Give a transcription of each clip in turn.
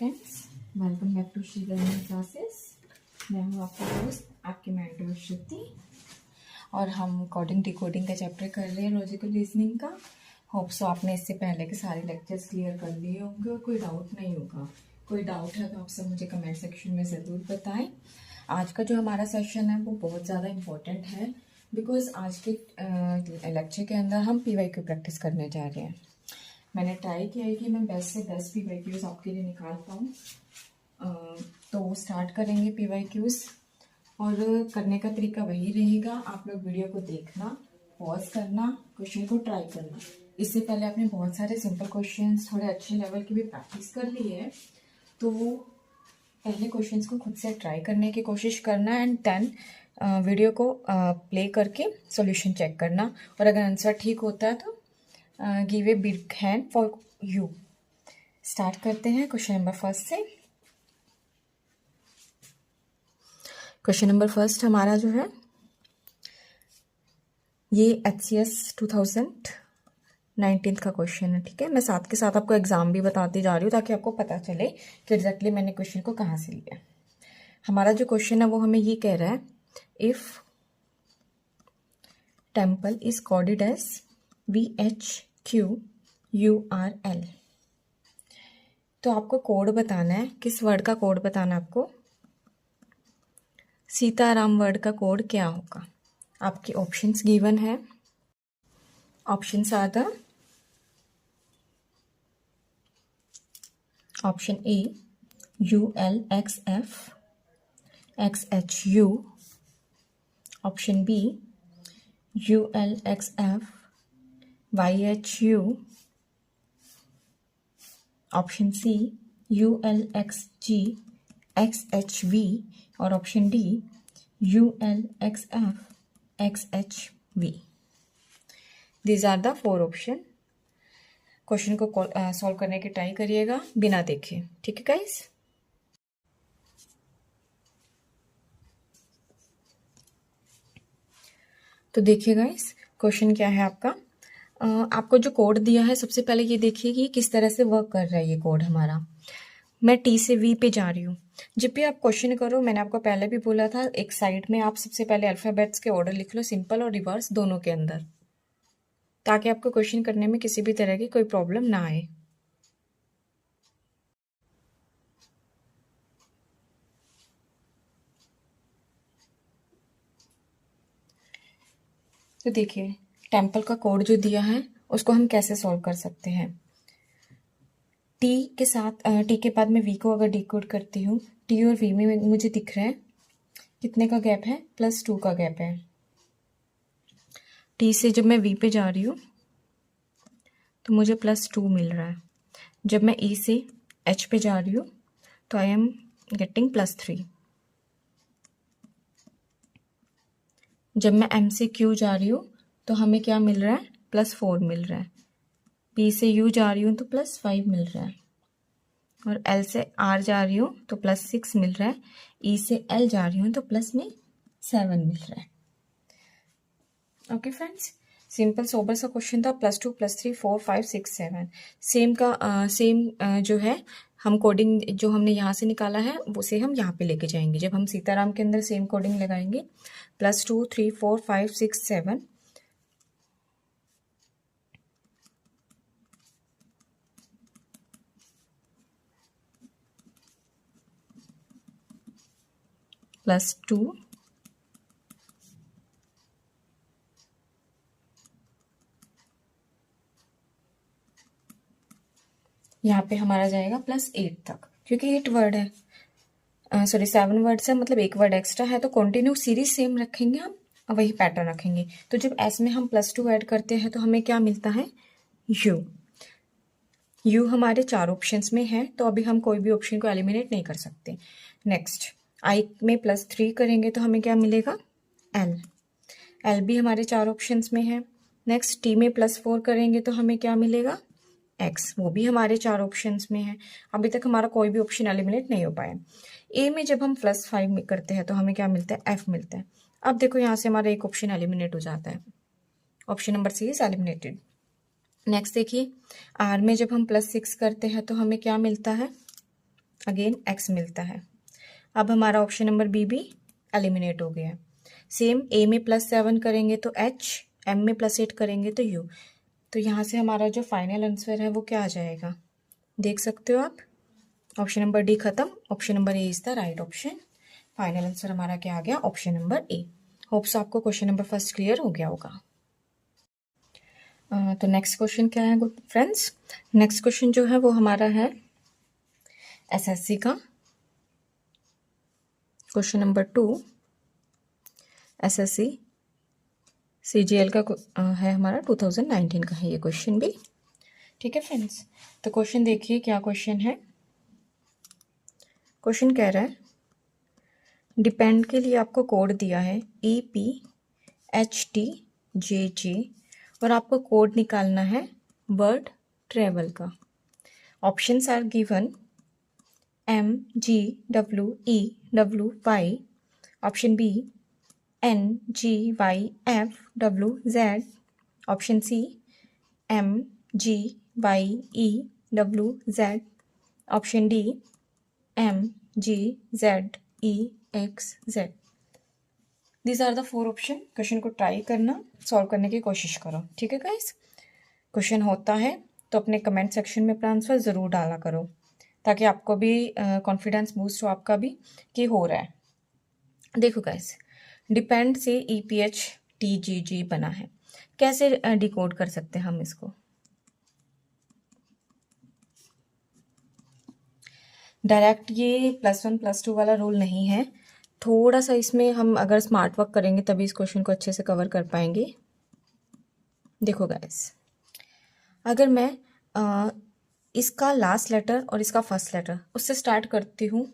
Friends, welcome back to Shri learning classes. मैं हूँ आपका दोस्त, आपकी मेंटर श्रुति, और हम कोडिंग डिकोडिंग का चैप्टर कर रहे हैं, लॉजिकल रीजनिंग का। होप सो आपने इससे पहले के सारे लेक्चर्स क्लियर कर लिए होंगे और कोई डाउट नहीं होगा। कोई डाउट है तो आप सब मुझे कमेंट सेक्शन में ज़रूर बताएं। आज का जो हमारा सेशन है वो बहुत ज़्यादा इम्पोर्टेंट है, बिकॉज आज के लेक्चर के अंदर हम PYQ प्रैक्टिस करने जा रहे हैं। मैंने ट्राई किया है कि मैं बेस्ट से बेस्ट PYQs आपके लिए निकाल पाऊँ। तो स्टार्ट करेंगे PYQs, और करने का तरीका वही रहेगा। आप लोग वीडियो को देखना, पॉज करना, क्वेश्चन को ट्राई करना। इससे पहले आपने बहुत सारे सिंपल क्वेश्चंस थोड़े अच्छे लेवल की भी प्रैक्टिस कर ली है, तो पहले क्वेश्चंस को खुद से ट्राई करने की कोशिश करना एंड देन वीडियो को प्ले करके सॉल्यूशन चेक करना। और अगर आंसर ठीक होता है तो give a big hand for you. Start करते हैं क्वेश्चन नंबर फर्स्ट से। क्वेश्चन नंबर फर्स्ट हमारा जो है ये HCS 2019 का क्वेश्चन है, ठीक है। मैं साथ के साथ आपको एग्जाम भी बताती जा रही हूँ ताकि आपको पता चले कि एग्जैक्टली मैंने क्वेश्चन को कहाँ से लिया। हमारा जो क्वेश्चन है वो हमें ये कह रहा है, if temple is coded as VHQURL। तो आपको कोड बताना है। किस वर्ड का कोड बताना है आपको? सीताराम वर्ड का कोड क्या होगा? आपके ऑप्शंस गिवन है। Options are the option A ULXF XHU, option B ULXF YHU, option C ULXG XHV, और option D ULXF XHV। These are the 4 option. Question को सॉल्व करने की ट्राई करिएगा बिना देखे, ठीक है गाइस। तो देखिए गाइस, क्वेश्चन क्या है आपका। आपको जो कोड दिया है, सबसे पहले ये देखिए कि किस तरह से वर्क कर रहा है ये कोड हमारा। मैं T से V पे जा रही हूँ। जब भी आप क्वेश्चन करो, मैंने आपको पहले भी बोला था, एक साइड में आप सबसे पहले अल्फ़ाबेट्स के ऑर्डर लिख लो, सिंपल और रिवर्स दोनों के अंदर, ताकि आपको क्वेश्चन करने में किसी भी तरह की कोई प्रॉब्लम ना आए। तो देखिए, टेम्पल का कोड जो दिया है उसको हम कैसे सॉल्व कर सकते हैं। T के साथ T के बाद मैं V को अगर डिकोड करती हूँ, T और V में मुझे दिख रहा है कितने का गैप है, +2 का गैप है। T से जब मैं V पे जा रही हूँ तो मुझे +2 मिल रहा है। जब मैं E से H पे जा रही हूँ तो आई एम गेटिंग +3। जब मैं M से Q जा रही हूँ तो हमें क्या मिल रहा है, +4 मिल रहा है। P से U जा रही हूँ तो +5 मिल रहा है, और L से R जा रही हूँ तो +6 मिल रहा है। E से L जा रही हूँ तो +7 मिल रहा है। ओके फ्रेंड्स, सिंपल सोबर सा क्वेश्चन था। +2 +3 4 5 6 7 सेम का सेम जो है, हम कोडिंग जो हमने यहाँ से निकाला है उसे हम यहाँ पे लेके जाएंगे। जब हम सीताराम के अंदर सेम कोडिंग लगाएंगे, +2 3 4 5 6 7 +2 यहाँ पे हमारा जाएगा +8 तक, क्योंकि 8 वर्ड है, सॉरी 7 वर्ड्स है, मतलब 1 वर्ड एक्स्ट्रा है। तो कंटिन्यू सीरीज सेम रखेंगे हम, वही पैटर्न रखेंगे। तो जब S में हम +2 ऐड करते हैं तो हमें क्या मिलता है, U हमारे 4 ऑप्शंस में है, तो अभी हम कोई भी ऑप्शन को एलिमिनेट नहीं कर सकते। नेक्स्ट I में +3 करेंगे तो हमें क्या मिलेगा, L भी हमारे 4 ऑप्शंस में है। नेक्स्ट T में +4 करेंगे तो हमें क्या मिलेगा, X, वो भी हमारे 4 ऑप्शंस में है। अभी तक हमारा कोई भी ऑप्शन एलिमिनेट नहीं हो पाया। A में जब हम +5 में करते हैं तो हमें क्या मिलता है, F मिलता है। अब देखो यहाँ से हमारा एक ऑप्शन एलिमिनेट हो जाता है, option number C is eliminated. Next देखिए, R में जब हम +6 करते हैं तो हमें क्या मिलता है, अगेन x मिलता है। अब हमारा ऑप्शन नंबर बी भी एलिमिनेट हो गया। सेम a में +7 करेंगे तो h, m में +8 करेंगे तो u। तो यहाँ से हमारा जो फाइनल आंसर है वो क्या आ जाएगा, देख सकते हो आप। ऑप्शन नंबर डी खत्म, option number A is the right option. Final answer हमारा क्या आ गया, ऑप्शन नंबर ए। होप्स आपको क्वेश्चन नंबर फर्स्ट क्लियर हो गया होगा। तो नेक्स्ट क्वेश्चन क्या है गुड फ्रेंड्स, नेक्स्ट क्वेश्चन जो है वो हमारा है एसएससी का क्वेश्चन नंबर 2। एसएससी सीजीएल का है हमारा 2019 का है ये क्वेश्चन भी, ठीक है फ्रेंड्स। तो क्वेश्चन देखिए क्या क्वेश्चन है। क्वेश्चन कह रहा है डिपेंड के लिए आपको कोड दिया है EPHTJJ और आपको कोड निकालना है वर्ड ट्रेवल का। Options are given MGWEWY, option B NGYFWZ, option C MGYEWZ, option D MGZEXZ। These are the 4 option. Question को ट्राई करना, सॉल्व करने की कोशिश करो, ठीक है गाइस। क्वेश्चन होता है तो अपने कमेंट सेक्शन में अपना आंसर ज़रूर डाला करो ताकि आपको भी कॉन्फिडेंस बूस्ट हो आपका भी कि हो रहा है। देखो गाइस, डिपेंड से EPHTGG बना है, कैसे डिकोड कर सकते हैं हम इसको। डायरेक्ट ये +1 +2 वाला रूल नहीं है, थोड़ा सा इसमें हम अगर स्मार्ट वर्क करेंगे तभी इस क्वेश्चन को अच्छे से कवर कर पाएंगे। देखो गाइस, अगर मैं इसका लास्ट लेटर और इसका फर्स्ट लेटर उससे स्टार्ट करती हूँ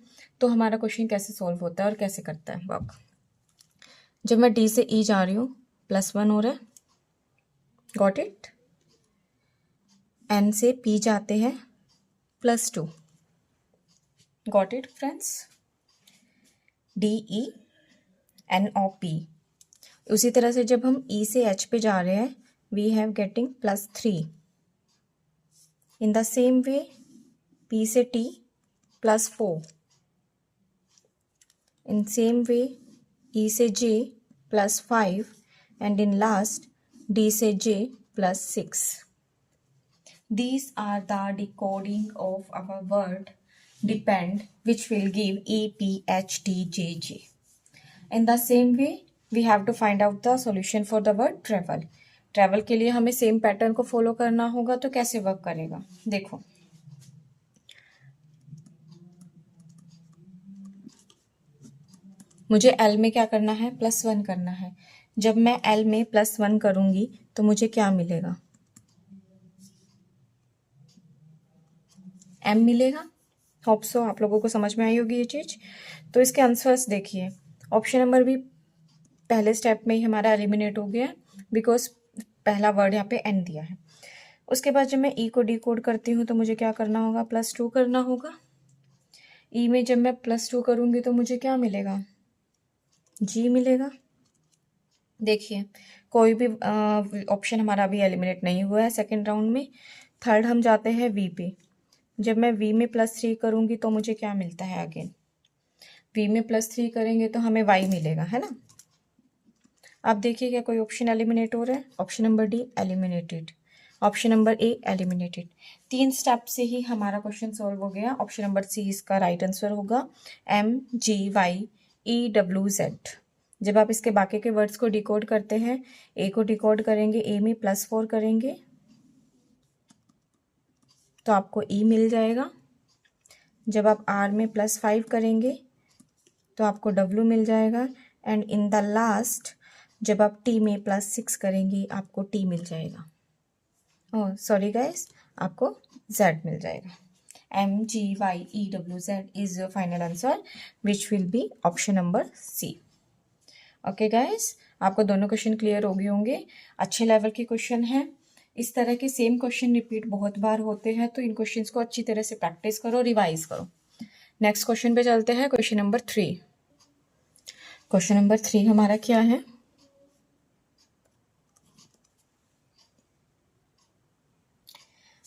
तो हमारा क्वेश्चन कैसे सॉल्व होता है और कैसे करता है वर्क। जब मैं D से E जा रही हूँ +1 हो रहा है, गॉट इट। N से P जाते हैं +2, गॉट इट फ्रेंड्स। DENOP। उसी तरह से जब हम E से H पे जा रहे हैं we have getting +3। In the same way P से T +4। In same way E से J +5 and in last D से J +6. These are the decoding of our word depend which will give EPHTJJ. In the same way we have to find out the solution for the word travel. Travel के लिए हमें same pattern को follow करना होगा, तो कैसे work करेगा देखो। मुझे L में क्या करना है, +1 करना है। जब मैं L में +1 करूंगी तो मुझे क्या मिलेगा, M मिलेगा। होप सो आप लोगों को समझ में आई होगी ये चीज़। तो इसके आंसर्स देखिए, ऑप्शन नंबर बी पहले स्टेप में ही हमारा एलिमिनेट हो गया बिकॉज पहला वर्ड यहाँ पे N दिया है। उसके बाद जब मैं E को डिकोड करती हूँ तो मुझे क्या करना होगा, +2 करना होगा। E में जब मैं +2 करूँगी तो मुझे क्या मिलेगा, G मिलेगा। देखिए कोई भी ऑप्शन हमारा अभी एलिमिनेट नहीं हुआ है सेकेंड राउंड में। थर्ड हम जाते हैं V पे। जब मैं V में +3 करूँगी तो मुझे क्या मिलता है, अगेन V में +3 करेंगे तो हमें Y मिलेगा, है ना। अब देखिए क्या कोई ऑप्शन एलिमिनेट हो रहा है, option number D eliminated, option number A eliminated. 3 step से ही हमारा क्वेश्चन सॉल्व हो गया। ऑप्शन नंबर सी इसका राइट आंसर होगा, MGYEWZ। जब आप इसके बाकी के वर्ड्स को डिकोड करते हैं, ए को डिकोड करेंगे, ए में +4 करेंगे तो आपको ई मिल जाएगा। जब आप आर में +5 करेंगे तो आपको डब्ल्यू मिल जाएगा। एंड इन द लास्ट जब आप टी में +6 करेंगे आपको टी मिल जाएगा। ओह सॉरी गाइस, आपको जेड मिल जाएगा। MGYEWZ is your final answer which will be option number C. Okay guys, आपको दोनों क्वेश्चन क्लियर हो गए होंगे। अच्छे लेवल के क्वेश्चन हैं। इस तरह के सेम क्वेश्चन रिपीट बहुत बार होते हैं, तो इन क्वेश्चंस को अच्छी तरह से प्रैक्टिस करो, रिवाइज करो। नेक्स्ट क्वेश्चन पे चलते हैं, क्वेश्चन नंबर 3। क्वेश्चन नंबर 3 हमारा क्या है,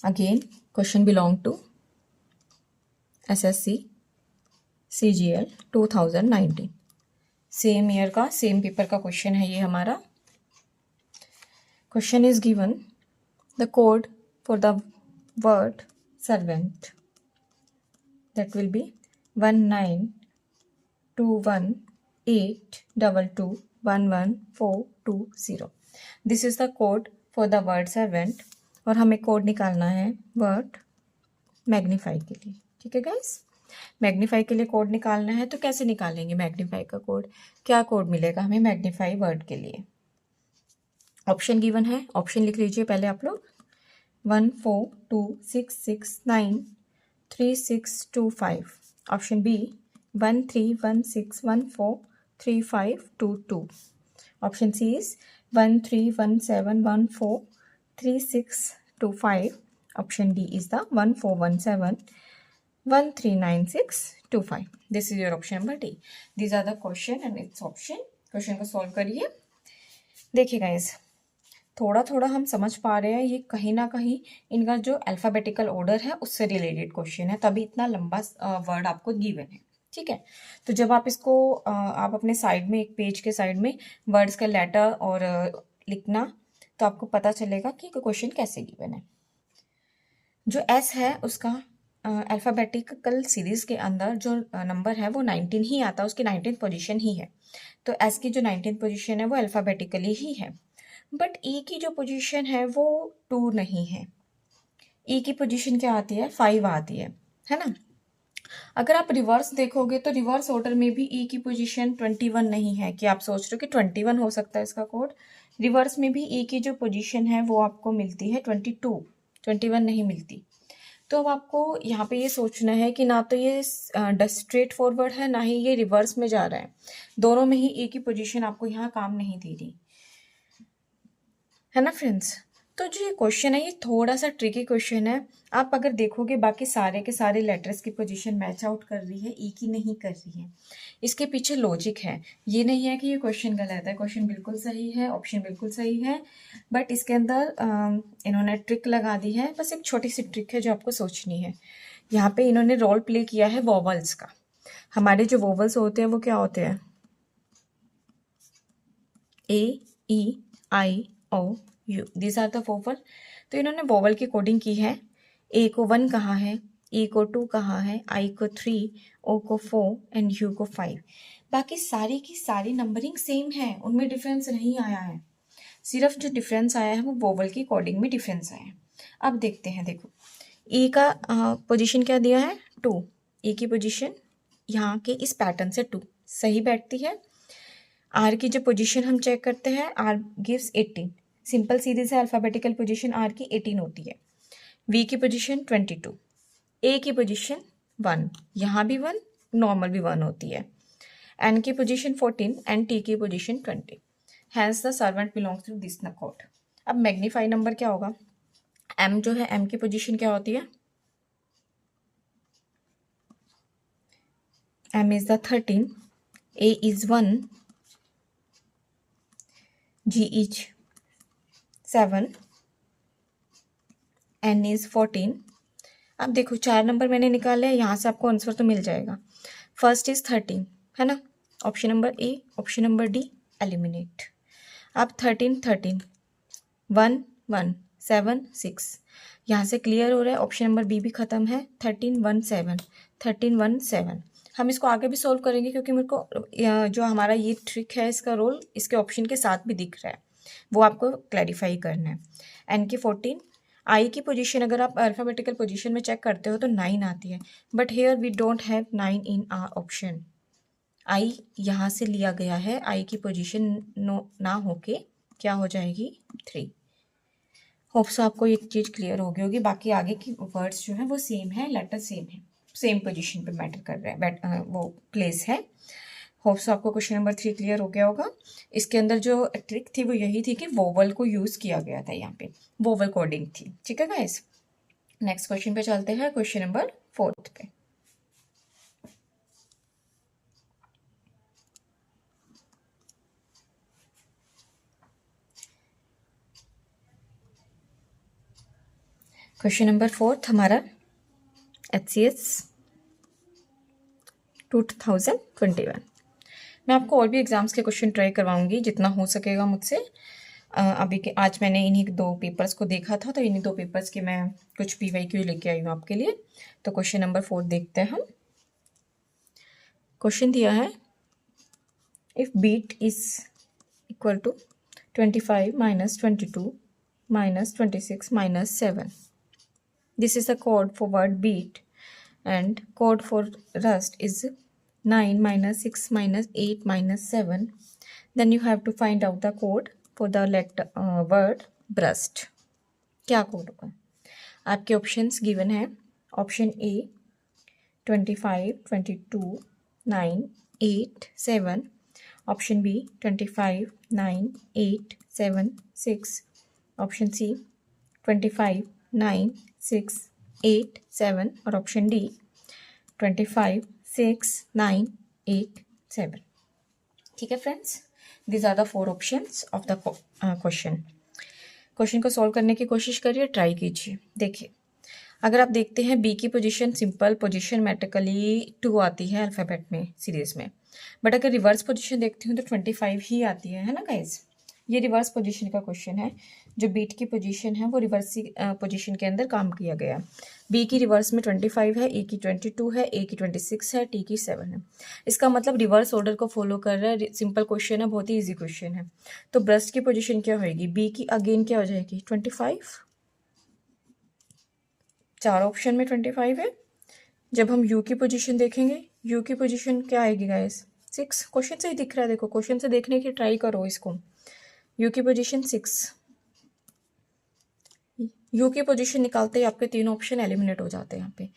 again question belong to SSC CGL 2019, same year का सेम पेपर का क्वेश्चन है ये हमारा। Question is given the code for the word servant, that will be 192182211420। This is the code for the word servant, और हमें code निकालना है word magnify के लिए। ठीक है गाइस, मैग्नीफाई के लिए कोड निकालना है। तो कैसे निकालेंगे मैग्नीफाई का कोड? क्या कोड मिलेगा हमें मैग्नीफाई वर्ड के लिए? ऑप्शन गिवन है, ऑप्शन लिख लीजिए पहले आप लोग। 1426693625। Option B 1316143522। Option C is 1317143625। Option D is the 1417139625। This is your option number D. These are the question and it's option. Question को सॉल्व करिए। देखिए गाइस, थोड़ा थोड़ा हम समझ पा रहे हैं, ये कहीं ना कहीं इनका जो अल्फ़ाबेटिकल ऑर्डर है उससे रिलेटेड क्वेश्चन है, तभी इतना लंबा वर्ड आपको गिवन है। ठीक है, तो जब आप इसको आप अपने साइड में, एक पेज के साइड में वर्ड्स का लेटर और लिखना, तो आपको पता चलेगा कि क्वेश्चन कैसे गिवन है। जो एस है उसका अल्फ़ाबेटिकल सीरीज़ के अंदर जो नंबर है वो 19 ही आता है, उसकी 19th पोजीशन ही है। तो एस की जो 19th पोजीशन है वो अल्फ़ाबेटिकली ही है। बट ई की जो पोजीशन है वो 2 नहीं है। ई की पोजीशन क्या आती है? 5 आती है ना। अगर आप रिवर्स देखोगे तो रिवर्स ऑर्डर में भी ई की पोजीशन 21 नहीं है, कि आप सोच रहे हो कि 21 हो सकता है इसका कोड। रिवर्स में भी ई की जो पोजीशन है वो आपको मिलती है 22, 21 नहीं मिलती। तो अब आपको यहाँ पे ये सोचना है कि ना तो ये स्ट्रेट फॉरवर्ड है, ना ही ये रिवर्स में जा रहा है। दोनों में ही ई की पोजीशन आपको यहाँ काम नहीं दे रही है ना फ्रेंड्स। तो जो ये क्वेश्चन है ये थोड़ा सा ट्रिकी क्वेश्चन है। आप अगर देखोगे बाकी सारे के सारे लेटर्स की पोजीशन मैच आउट कर रही है, ई की नहीं कर रही है। इसके पीछे लॉजिक है, ये नहीं है कि ये क्वेश्चन गलत है। क्वेश्चन बिल्कुल सही है, ऑप्शन बिल्कुल सही है, बट इसके अंदर इन्होंने ट्रिक लगा दी है। बस एक छोटी सी ट्रिक है जो आपको सोचनी है। यहाँ पे इन्होंने रोल प्ले किया है वोवल्स का। हमारे जो वोवल्स होते हैं वो क्या होते हैं? A, E, I, O, U, this are the vowel. तो इन्होंने वोवल की कोडिंग की है। ए को 1 कहा है, ई को 2 कहा है, आई को 3, ओ को 4 एंड यू को 5। बाकी सारी की सारी नंबरिंग सेम है, उनमें डिफरेंस नहीं आया है। सिर्फ जो डिफरेंस आया है वो वोवल की कोडिंग में डिफरेंस आया है। अब देखते हैं, देखो ई का पोजीशन क्या दिया है? 2। ई की पोजीशन यहाँ के इस पैटर्न से 2 सही बैठती है। आर की जो पोजीशन हम चेक करते हैं, आर गिव्स 18। सिंपल सीधी से अल्फ़ाबेटिकल पोजीशन आर की 18 होती है। वी की पोजीशन 22, ए की पोजीशन 1, यहाँ भी 1, नॉर्मल भी 1 होती है। एन की पोजीशन 14 एंड टी की position 20। Hence the servant belongs to this code. अब मैग्नीफाई नंबर क्या होगा? एम जो है, एम की पोजीशन क्या होती है? M is the 13, A is 1, G is 7, N is 14। अब देखो 4 नंबर मैंने निकाले हैं, यहाँ से आपको आंसर तो मिल जाएगा। फर्स्ट इज 13 है ना, option number A, option number D eliminate. अब 13 13, 1 1, 7 6, यहाँ से क्लियर हो रहा है। ऑप्शन नंबर बी भी खत्म है। 13 1 7, 13 1 7। हम इसको आगे भी सोल्व करेंगे क्योंकि मेरे को जो हमारा ये ट्रिक है इसका रोल इसके ऑप्शन के साथ भी दिख रहा है, वो आपको क्लैरिफाई करना है। एन की 14, आई की पोजीशन अगर आप अल्फ़ाबेटिकल पोजीशन में चेक करते हो तो 9 आती है, but here we don't have 9 in our option. आई यहाँ से लिया गया है, आई की पोजीशन ना होके क्या हो जाएगी? 3। होप सो आपको ये चीज़ क्लियर हो गई होगी। बाकी आगे की वर्ड्स जो है वो सेम है, लेटर सेम है, सेम पोजीशन पे मैटर कर रहा है, वो प्लेस है। होप सो आपको क्वेश्चन नंबर 3 क्लियर हो गया होगा। इसके अंदर जो ट्रिक थी वो यही थी कि वोवल को यूज़ किया गया था, यहाँ पे वोवल कोडिंग थी। ठीक है गाइस, नेक्स्ट क्वेश्चन पे चलते हैं, क्वेश्चन नंबर 4 पे। क्वेश्चन नंबर 4 हमारा HCS 2021। मैं आपको और भी एग्ज़ाम्स के क्वेश्चन ट्राई करवाऊंगी जितना हो सकेगा मुझसे। अभी के आज मैंने इन्हीं 2 पेपर्स को देखा था, तो इन्हीं 2 पेपर्स के मैं कुछ PYQ लेके आई हूँ आपके लिए। तो क्वेश्चन नंबर 4 देखते हैं हम। क्वेश्चन दिया है, if beat is equal to 25 minus 22 minus 26 minus 7. This is the code for word beat, and code for rust is 9 minus 6 minus 8 minus 7. Then you have to find out the code for the word brust. क्या code होगा? आपके options given है। Option A 25, 22, 9, 8, 7. Option B 25, 9, 8, 7, 6. Option C 25, 9, 6, 8, 7 और option D 25, 6, 9, 8, 7। ठीक है friends, these are the 4 options of the question. Question को solve करने की कोशिश करिए, ट्राई कीजिए। देखिए, अगर आप देखते हैं बी की पोजीशन सिंपल पोजीशन मैट्रिकली 2 आती है अल्फ़ाबेट में सीरीज में, बट अगर रिवर्स पोजीशन देखती हूँ तो 25 ही आती है ना गाइज। ये रिवर्स पोजीशन का क्वेश्चन है। जो बीट की पोजीशन है वो रिवर्स पोजीशन के अंदर काम किया गया। बी की रिवर्स में 25 है, ए की 22 है, ए की 26 है, टी की 7 है। इसका मतलब रिवर्स ऑर्डर को फॉलो कर रहा है। सिंपल क्वेश्चन है, बहुत ही ईजी क्वेश्चन है। तो ब्रस्ट की पोजीशन क्या होएगी? बी की अगेन क्या हो जाएगी? 25। 4 ऑप्शन में 25 है। जब हम यू की पोजीशन देखेंगे, यू की पोजीशन क्या आएगी गाइस? 6। क्वेश्चन से ही दिख रहा है, देखो क्वेश्चन से देखने की ट्राई करो इसको। यू की पोजीशन 6। यू की पोजीशन निकालते ही आपके 3 ऑप्शन एलिमिनेट हो जाते हैं। यहाँ पे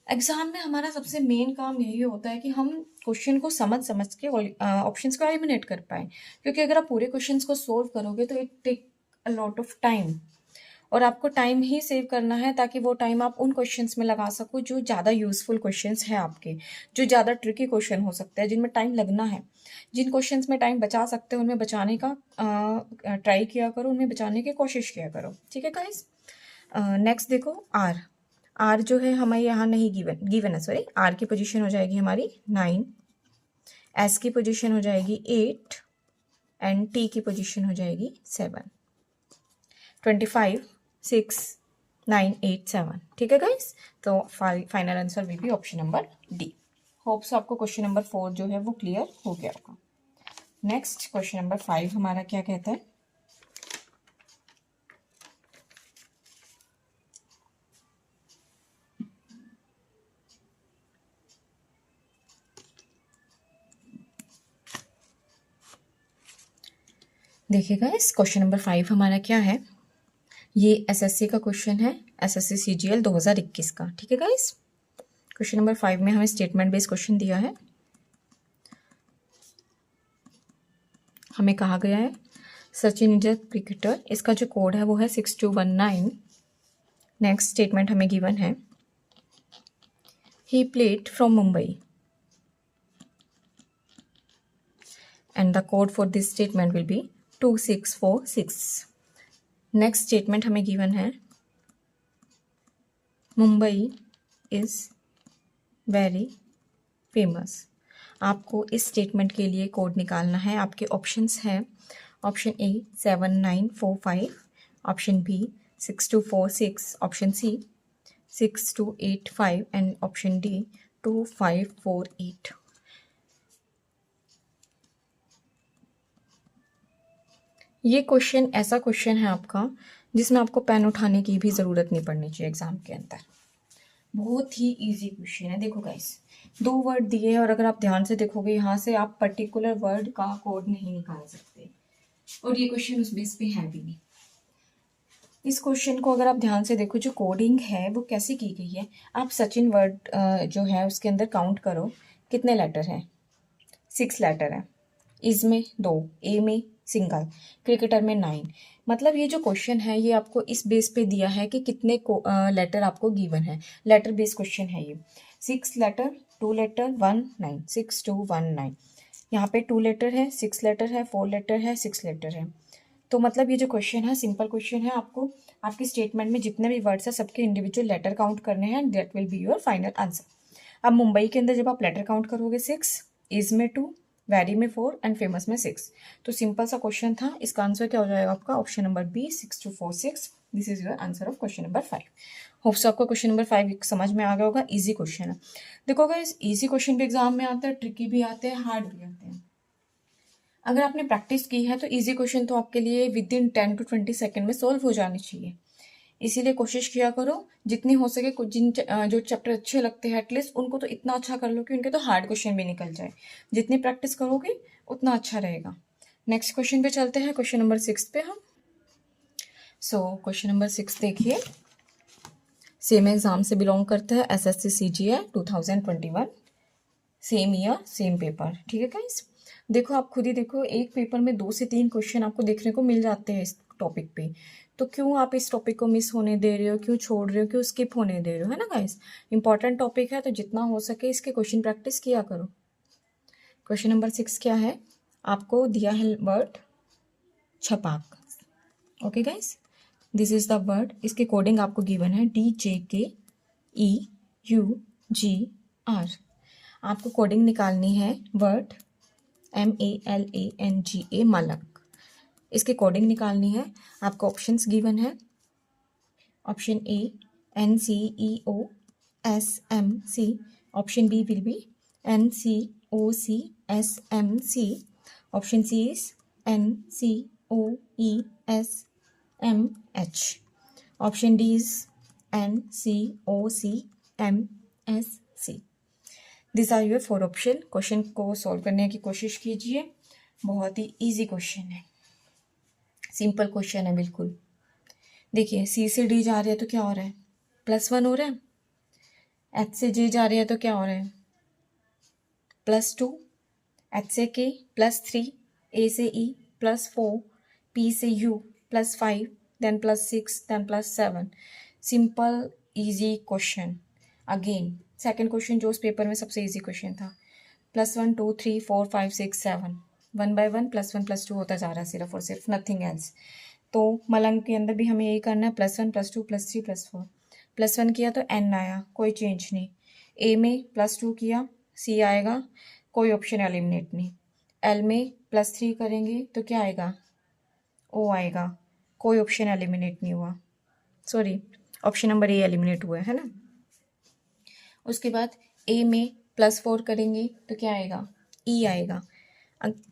एग्जाम में हमारा सबसे मेन काम यही होता है कि हम क्वेश्चन को समझ के ऑप्शंस को एलिमिनेट कर पाए, क्योंकि अगर आप पूरे क्वेश्चंस को सोल्व करोगे तो it take a lot of time, और आपको टाइम ही सेव करना है ताकि वो टाइम आप उन क्वेश्चंस में लगा सको जो ज़्यादा यूजफुल क्वेश्चंस हैं आपके, जो ज़्यादा ट्रिकी क्वेश्चन हो सकते हैं, जिनमें टाइम लगना है। जिन क्वेश्चंस में टाइम बचा सकते हो उनमें बचाने का ट्राई किया करो, उनमें बचाने की कोशिश किया करो। ठीक है गाइस। नेक्स्ट देखो, आर जो है हमें यहाँ नहीं गिवन है, सॉरी। आर की पोजीशन हो जाएगी हमारी 9, एस की पोजीशन हो जाएगी 8 एंड टी की पोजीशन हो जाएगी 7। 25, 6, 9, 8, 7। ठीक है गाइस। तो final answer will be option number D. Hopes आपको क्वेश्चन नंबर 4 जो है वो क्लियर हो गया होगा। नेक्स्ट क्वेश्चन नंबर 5 हमारा क्या कहता है? देखिए गाइस, क्वेश्चन नंबर 5 हमारा क्या है? ये एसएससी का क्वेश्चन है, एसएससी सीजीएल 2021 का। ठीक है गाइस। क्वेश्चन नंबर 5 में हमें स्टेटमेंट बेस्ड क्वेश्चन दिया है। हमें कहा गया है सचिन इज अ क्रिकेटर। इसका जो कोड है वो है 6219। नेक्स्ट स्टेटमेंट हमें गिवन है, he played from Mumbai and the code for this statement will be 2646। Next statement हमें गिवन है, मुंबई इज वेरी फेमस। आपको इस स्टेटमेंट के लिए कोड निकालना है। आपके ऑप्शंस हैं, option A 7945, option B 6246, option C 6285 and option D 2548। ये क्वेश्चन ऐसा क्वेश्चन है आपका जिसमें आपको पेन उठाने की भी ज़रूरत नहीं पड़नी चाहिए एग्जाम के अंदर। बहुत ही इजी क्वेश्चन है। देखो गाइस, 2 वर्ड दिए हैं और अगर आप ध्यान से देखोगे यहाँ से आप पर्टिकुलर वर्ड का कोड नहीं निकाल सकते, और ये क्वेश्चन उस बेस पे है भी नहीं। इस क्वेश्चन को अगर आप ध्यान से देखो, जो कोडिंग है वो कैसे की गई है। आप सचिन वर्ड जो है उसके अंदर काउंट करो, कितने लेटर हैं? 6 लेटर है। इज में 2, ए में सिंगल, क्रिकेटर में 9। मतलब ये जो क्वेश्चन है ये आपको इस बेस पे दिया है कि कितने लेटर आपको गिवन है। लेटर बेस्ड क्वेश्चन है ये। 6 लेटर, 2 लेटर, 1, 9, 6, 2, 1, 9। यहाँ पे 2 लेटर है, 6 लेटर है, 4 लेटर है, 6 लेटर है। तो मतलब ये जो क्वेश्चन है सिंपल क्वेश्चन है। आपको आपकी स्टेटमेंट में जितने भी वर्ड्स है सबके इंडिविजुअल लेटर काउंट करने हैं, that will be your final answer. अब मुंबई के अंदर जब आप लेटर काउंट करोगे 6, इज में 2, वेरी में 4 एंड फेमस में 6। तो सिंपल सा क्वेश्चन था, इसका आंसर क्या हो जाएगा आपका? Option number B, 6 2 4 6। This is your answer of question number 5। Hope so आपको क्वेश्चन नंबर 5 समझ में आ गया होगा। इजी क्वेश्चन है। देखो गाइस, इजी क्वेश्चन भी एग्जाम में आते हैं, ट्रिकी भी आते हैं, हार्ड भी आते हैं। अगर आपने प्रैक्टिस की है तो इजी क्वेश्चन तो आपके लिए विद इन 10 to 20 सेकेंड में सोल्व हो जानी चाहिए। इसीलिए कोशिश किया करो जितनी हो सके, कुछ जो चैप्टर अच्छे लगते हैं एटलीस्ट उनको तो इतना अच्छा कर लो कि उनके तो हार्ड क्वेश्चन भी निकल जाए। जितनी प्रैक्टिस करोगे उतना अच्छा रहेगा। नेक्स्ट क्वेश्चन पे चलते हैं, क्वेश्चन नंबर 6 पे हम। क्वेश्चन नंबर 6 देखिए, सेम एग्जाम से बिलोंग करता है, SSC CGL 2021, same year same paper. ठीक है गाइस, देखो आप खुद ही देखो, एक पेपर में 2 से 3 क्वेश्चन आपको देखने को मिल जाते हैं इस टॉपिक पे, तो क्यों आप इस टॉपिक को मिस होने दे रहे हो, क्यों छोड़ रहे हो, क्यों स्किप होने दे रहे हो, है ना गाइस। इंपॉर्टेंट टॉपिक है तो जितना हो सके इसके क्वेश्चन प्रैक्टिस किया करो। क्वेश्चन नंबर 6 क्या है, आपको दिया है word Chhapaak. Okay guys, this is the word, इसके कोडिंग आपको गिवन है DJKEUGR। आपको कोडिंग निकालनी है वर्ड MALANGA, मलक। इसके कोडिंग निकालनी है, आपको ऑप्शंस गिवन है। Option A NCEOSMC, option B will be NCOCSMC, option C is NCOESMH, option D is NCOCMSC। This are your 4 option. Question को सॉल्व करने की कोशिश कीजिए, बहुत ही इजी क्वेश्चन है, सिंपल क्वेश्चन है बिल्कुल। देखिए, C से D जा रही है तो क्या हो रहा है, +1 हो रहा है। H से J जा रही है तो क्या हो रहा है, +2। H से K +3, A से E +4, P से U +5, then +6, then +7। Simple easy question. Again second question जो उस पेपर में सबसे इजी क्वेश्चन था, +1 2 3 4 5 6 7, 1 by 1 +1 +2 होता जा रहा है सिर्फ और सिर्फ, नथिंग एल्स। तो मलंग के अंदर भी हमें यही करना है, +1 +2 +3 +4। +1 किया तो N आया, कोई चेंज नहीं। A में +2 किया, C आएगा, कोई ऑप्शन एलिमिनेट नहीं। L में +3 करेंगे तो क्या आएगा, O आएगा, कोई ऑप्शन एलिमिनेट नहीं हुआ, sorry option number A eliminate हुआ है ना। उसके बाद A में +4 करेंगे तो क्या आएगा, E आएगा।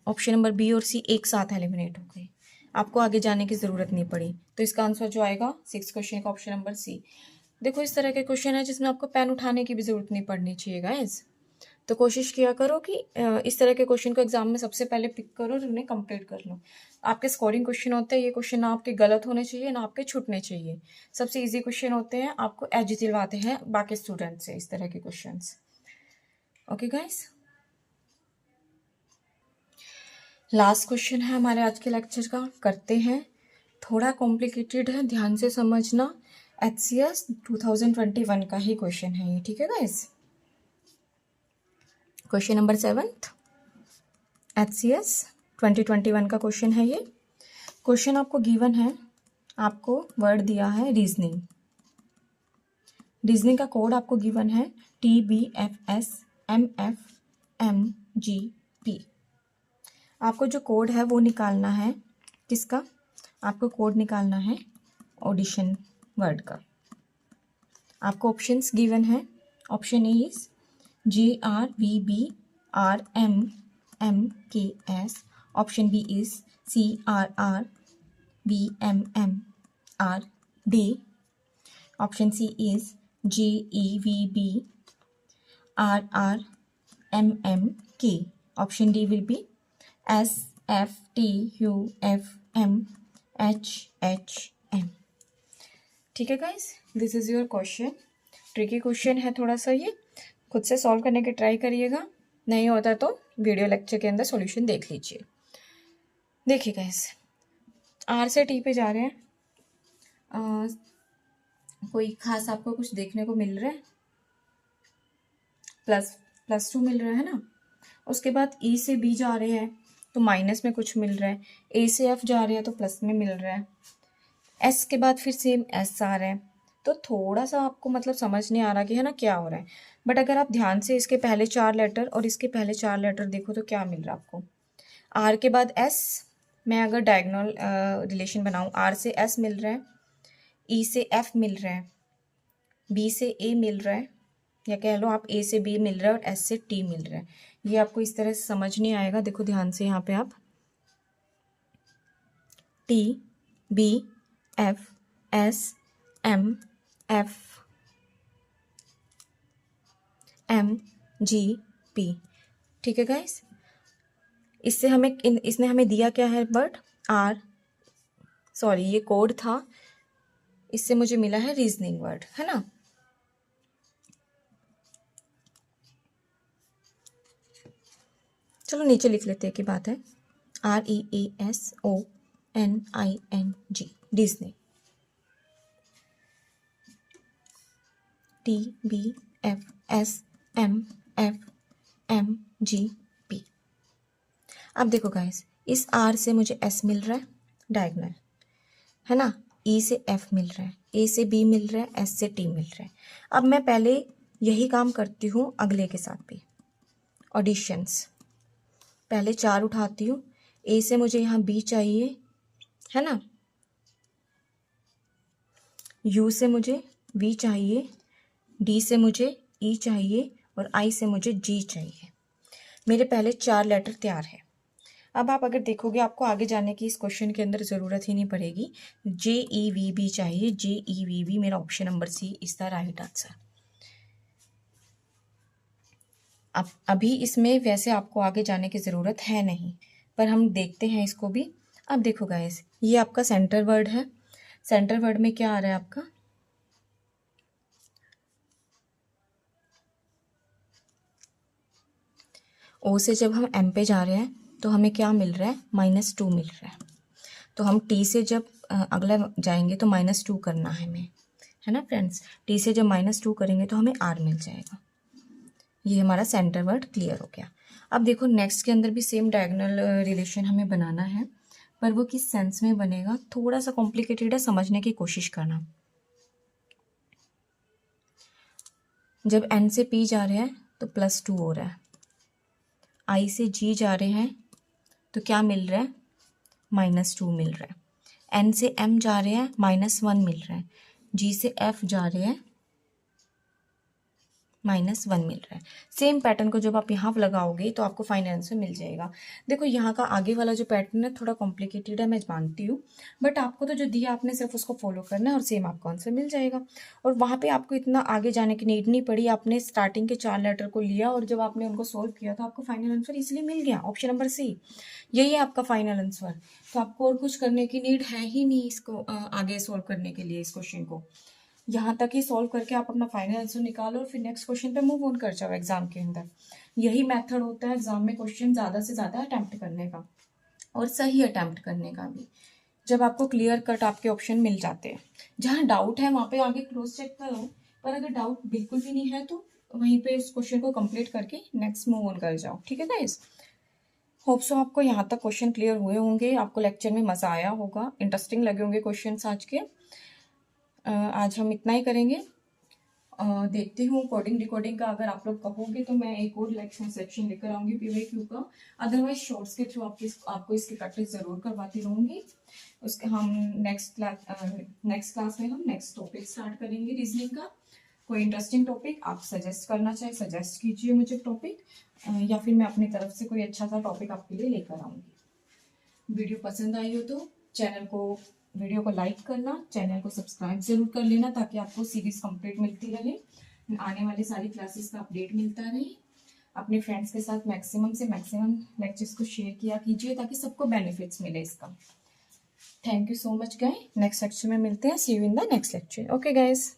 ऑप्शन नंबर B और C एक साथ एलिमिनेट हो गए, आपको आगे जाने की ज़रूरत नहीं पड़ी। तो इसका आंसर जो आएगा 6 क्वेश्चन का ऑप्शन नंबर C। देखो, इस तरह के क्वेश्चन है जिसमें आपको पेन उठाने की भी ज़रूरत नहीं पड़नी चाहिए गाइस। तो कोशिश किया करो कि इस तरह के क्वेश्चन को एग्जाम में सबसे पहले पिक करो और उन्हें कंप्लीट कर लो। आपके स्कोरिंग क्वेश्चन होते हैं, ये क्वेश्चन ना आपके गलत होने चाहिए ना आपके छूटने चाहिए। सबसे इजी क्वेश्चन होते हैं, आपको एज दिलवाते हैं बाकी स्टूडेंट से इस तरह के question. Okay guys, last question है हमारे आज के लेक्चर का, करते हैं। थोड़ा कॉम्प्लिकेटेड है, ध्यान से समझना। HCS 2021 का ही क्वेश्चन है ये, ठीक है गाइस। क्वेश्चन नंबर 7 HCS 2021 का क्वेश्चन है ये। क्वेश्चन आपको गिवन है, आपको वर्ड दिया है रीजनिंग। रीजनिंग का कोड आपको गिवन है TBFSMFMGP। आपको जो कोड है वो निकालना है, किसका, आपको कोड निकालना है ऑडिशन वर्ड का। आपको ऑप्शंस गिवन है, option A is JRVBRMMKS, option B is CRRVMMRD, option C is JEVBRRMMK, option D will be SFTUFMHHM। ठीक है guys, this is your question. Tricky question है थोड़ा सा, ये खुद से सॉल्व करने की ट्राई करिएगा, नहीं होता तो वीडियो लेक्चर के अंदर सॉल्यूशन देख लीजिए। देखिए गाइस, R से T पे जा रहे हैं, कोई खास आपको कुछ देखने को मिल रहा है, +2 मिल रहा है ना। उसके बाद E से B जा रहे हैं तो माइनस में कुछ मिल रहा है, A से F जा रहे हैं तो प्लस में मिल रहा है, S के बाद फिर सेम S आ रहा है, तो थोड़ा सा आपको मतलब समझ नहीं आ रहा कि है ना क्या हो रहा है। बट अगर आप ध्यान से इसके पहले 4 लेटर और इसके पहले 4 लेटर देखो तो क्या मिल रहा है आपको। आर के बाद एस, मैं अगर डायगोनल रिलेशन बनाऊँ, आर से एस मिल रहा है, ई से एफ मिल रहा है, बी से ए मिल रहा है, या कह लो आप ए से बी मिल रहा है और एस से टी मिल रहा है। ये आपको इस तरह से समझ नहीं आएगा। देखो ध्यान से यहाँ पे आप T B F S M F M G P, ठीक है गाइस। इससे हमें इसने हमें दिया क्या है वर्ड, आर, सॉरी ये कोड था, इससे मुझे मिला है रीजनिंग वर्ड, है ना। चलो नीचे लिख लेते हैं, की बात है, REASONING, रीजनिंग। TBFSMFMGP। अब देखो गाइस, इस आर से मुझे एस मिल रहा है डायगोनल, है ना, ई से एफ मिल रहा है, ए से बी मिल रहा है, एस से टी मिल रहा है। अब मैं पहले यही काम करती हूँ अगले के साथ भी, ऑडिशंस। पहले 4 उठाती हूँ, ए से मुझे यहाँ बी चाहिए, है ना, यू से मुझे वी चाहिए, डी से मुझे ई चाहिए और आई से मुझे जी चाहिए। मेरे पहले 4 लेटर तैयार है। अब आप अगर देखोगे आपको आगे जाने की इस क्वेश्चन के अंदर ज़रूरत ही नहीं पड़ेगी। JEVB चाहिए, JEVB, मेरा option number C is the right answer. अब अभी इसमें वैसे आपको आगे जाने की ज़रूरत है नहीं, पर हम देखते हैं इसको भी। अब देखो गाइस, ये आपका सेंटर वर्ड है। सेंटर वर्ड में क्या आ रहा है आपका, ओ से जब हम एम पे जा रहे हैं तो हमें क्या मिल रहा है, -2 मिल रहा है। तो हम टी से जब अगला जाएंगे तो -2 करना है हमें, है ना फ्रेंड्स। टी से जब -2 करेंगे तो हमें आर मिल जाएगा। ये हमारा सेंटर वर्ड क्लियर हो गया। अब देखो नेक्स्ट के अंदर भी सेम डायगोनल रिलेशन हमें बनाना है, पर वो किस सेंस में बनेगा, थोड़ा सा कॉम्प्लिकेटेड है, समझने की कोशिश करना। जब एन से पी जा रहे हैं तो +2 हो रहा है, आई से जी जा रहे हैं तो क्या मिल रहा है, -2 मिल रहा है। एन से एम जा रहे हैं, -1 मिल रहा है। जी से एफ जा रहे हैं, -1 मिल रहा है। सेम पैटर्न को जब आप यहाँ लगाओगे तो आपको फाइनल आंसर मिल जाएगा। देखो यहाँ का आगे वाला जो पैटर्न है थोड़ा कॉम्प्लिकेटेड है, मैं मानती हूँ, बट आपको तो जो दिया आपने सिर्फ उसको फॉलो करना है और सेम आपको आंसर मिल जाएगा। और वहाँ पे आपको इतना आगे जाने की नीड नहीं पड़ी, आपने स्टार्टिंग के 4 लेटर को लिया और जब आपने उनको सोल्व किया तो आपको फाइनल आंसर इसलिए मिल गया, ऑप्शन नंबर सी, यही है आपका फाइनल आंसर। तो आपको और कुछ करने की नीड है ही नहीं इसको आगे सोल्व करने के लिए। इस क्वेश्चन को यहाँ तक ही सॉल्व करके आप अपना फाइनल आंसर निकालो और फिर नेक्स्ट क्वेश्चन पे मूव ऑन कर जाओ एग्जाम के अंदर। यही मेथड होता है एग्जाम में क्वेश्चन ज़्यादा से ज़्यादा अटैम्प्ट करने का और सही अटैम्प्ट करने का भी, जब आपको क्लियर कट आपके ऑप्शन मिल जाते हैं। जहाँ डाउट है वहाँ पे आगे क्रॉस चेक करो, पर अगर डाउट बिल्कुल भी नहीं है तो वहीं पे इस क्वेश्चन को कंप्लीट करके नेक्स्ट मूव ऑन कर जाओ, ठीक है गाइस। होप सो आपको यहाँ तक क्वेश्चन क्लियर हुए होंगे, आपको लेक्चर में मज़ा आया होगा, इंटरेस्टिंग लगे होंगे क्वेश्चन आज के। आज हम इतना ही करेंगे। देखती हूँ कोडिंग डिकोडिंग का, अगर आप लोग कहोगे तो मैं एक और लेक्चर सेक्शन लेकर आऊँगी PYQ का। अदरवाइज शॉर्ट्स के थ्रू आपको इसकी प्रैक्टिस ज़रूर करवाती रहूँगी। उसके हम नेक्स्ट क्लास में हम नेक्स्ट टॉपिक स्टार्ट करेंगे रीजनिंग का। कोई इंटरेस्टिंग टॉपिक आप सजेस्ट करना चाहे सजेस्ट कीजिए मुझे टॉपिक, या फिर मैं अपनी तरफ से कोई अच्छा सा टॉपिक आपके लिए लेकर आऊँगी। वीडियो पसंद आई हो तो वीडियो को लाइक करना, चैनल को सब्सक्राइब जरूर कर लेना ताकि आपको सीरीज कंप्लीट मिलती रहे, आने वाली सारी क्लासेस का अपडेट मिलता रहे। अपने फ्रेंड्स के साथ मैक्सिमम से मैक्सिमम लेक्चर्स को शेयर किया कीजिए ताकि सबको बेनिफिट्स मिले इसका। Thank you so much guys, next lecture में मिलते हैं। See you in the next lecture. Okay guys.